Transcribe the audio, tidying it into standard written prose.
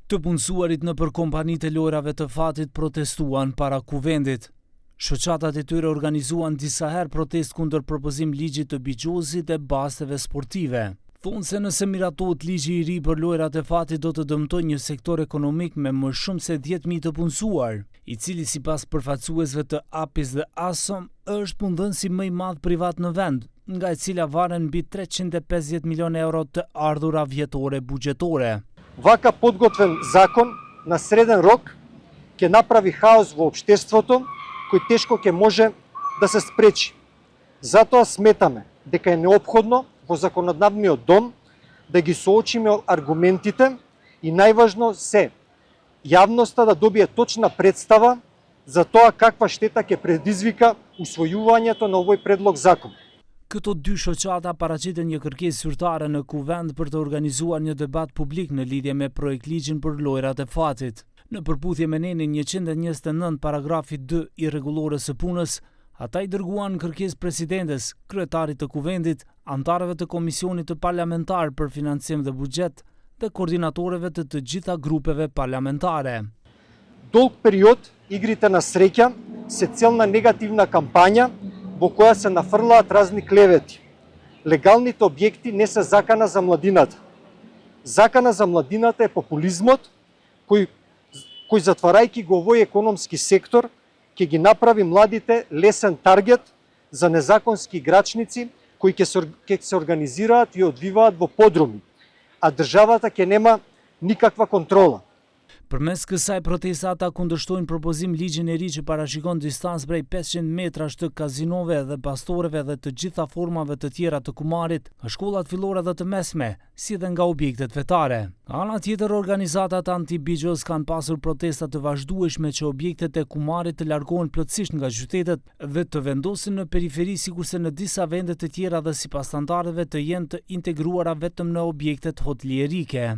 Të punësuarit nëpër kompanitë e lojrave të fatit protestuan para kuvendit. Shoqatat e tyre organizuan disa herë protest kundër propozim ligjit të bigjozit e basteve sportive. Thonë se nëse miratohet ligji i ri për lojrat e fatit do të dëmtojë një sektor ekonomik me më shumë se 10.000 të punësuar, i cili sipas përfaqësuesve të APIS dhe ASOM është punëdhënësi më i madh privat në vend, nga e cila varen mbi 350 milionë euro të ardhura vjetore buxhetore. Вака подготвен закон на среден рок ќе направи хаос во општеството, кој тешко ќе може да се спречи. Затоа сметаме дека е неопходно во законодавниот дом да ги соочиме аргументите и најважно се јавноста да добие точна представа за тоа каква штета ќе предизвика усвојувањето на овој предлог закон. Këto dy shoqata paraqiten një kërkesë zyrtare në kuvend për të organizuar një debat publik në lidhje me projektligjin për lojrat e fatit. Në përputhje me nenin 129 paragrafi 2 i rregullores së punës, ata i dërguan kërkesë presidentes, kryetarit të kuvendit, antarëve të komisionit të parlamentar për financim dhe buxhet dhe koordinatorëve të gjitha grupeve parlamentare. Долг период игрите на среќа се цел на негативна кампања во која се нафрлаат разни клевети. Легалните објекти не се закана за младината. Закана за младината е популизмот, кој затварајќи го овој економски сектор, ќе ги направи младите лесен таргет за незаконски играчници кои ќе се организираат и одвиваат во подруми, а државата ќе нема никаква контрола. Përmes kësaj protesta ata kundërshtojnë propozim ligjin e ri që parashikon distancë prej 500 metrash të kazinove dhe pastoreve dhe të gjitha formave të tjera të kumarit, nga shkollat fillore dhe të mesme, si dhe nga objektet fetare. Ana tjetër, organizatat anti-bigjoz kanë pasur protesta të vazhdueshme që objektet e kumarit të largohen plotësisht nga qytetet dhe të vendosen në periferi, sikurse në disa vende të tjera dhe sipas standardeve të jenë të integruara vetëm në objektet hotelierike.